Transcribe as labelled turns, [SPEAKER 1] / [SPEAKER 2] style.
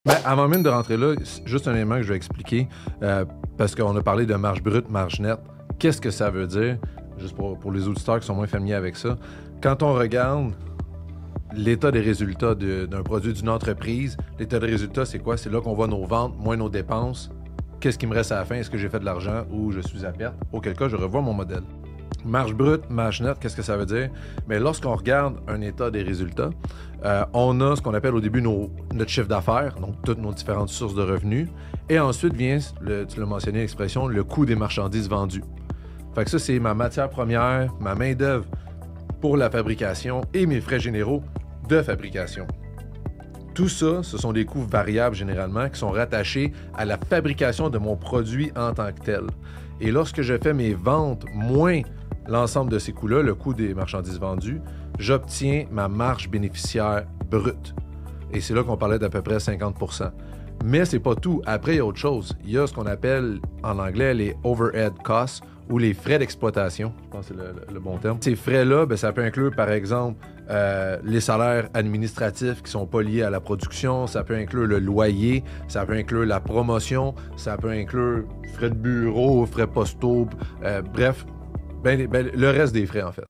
[SPEAKER 1] Ben, avant même de rentrer là, juste un élément que je vais expliquer, parce qu'on a parlé de marge brute, marge nette. Qu'est-ce que ça veut dire? Juste pour les auditeurs qui sont moins familiers avec ça. Quand on regarde l'état des résultats d'un produit d'une entreprise, l'état des résultats, c'est quoi? C'est là qu'on voit nos ventes, moins nos dépenses. Qu'est-ce qui me reste à la fin? Est-ce que j'ai fait de l'argent ou je suis à perte? Auquel cas, je revois mon modèle. Marge brute, marge nette, qu'est-ce que ça veut dire? Mais lorsqu'on regarde un état des résultats, on a ce qu'on appelle au début notre chiffre d'affaires, donc toutes nos différentes sources de revenus. Et ensuite vient, tu l'as mentionné l'expression, le coût des marchandises vendues. Fait que ça, c'est ma matière première, ma main-d'œuvre pour la fabrication et mes frais généraux de fabrication. Tout ça, ce sont des coûts variables généralement qui sont rattachés à la fabrication de mon produit en tant que tel. Et lorsque je fais mes ventes moins l'ensemble de ces coûts-là, le coût des marchandises vendues, j'obtiens ma marge bénéficiaire brute. Et c'est là qu'on parlait d'à peu près 50%. Mais c'est pas tout. Après, il y a autre chose. Il y a ce qu'on appelle en anglais les overhead costs ou les frais d'exploitation. Je pense que c'est le bon terme. Ces frais-là, ben, ça peut inclure, par exemple, les salaires administratifs qui sont pas liés à la production. Ça peut inclure le loyer. Ça peut inclure la promotion. Ça peut inclure frais de bureau, frais postaux. Bref, le reste des frais, en fait.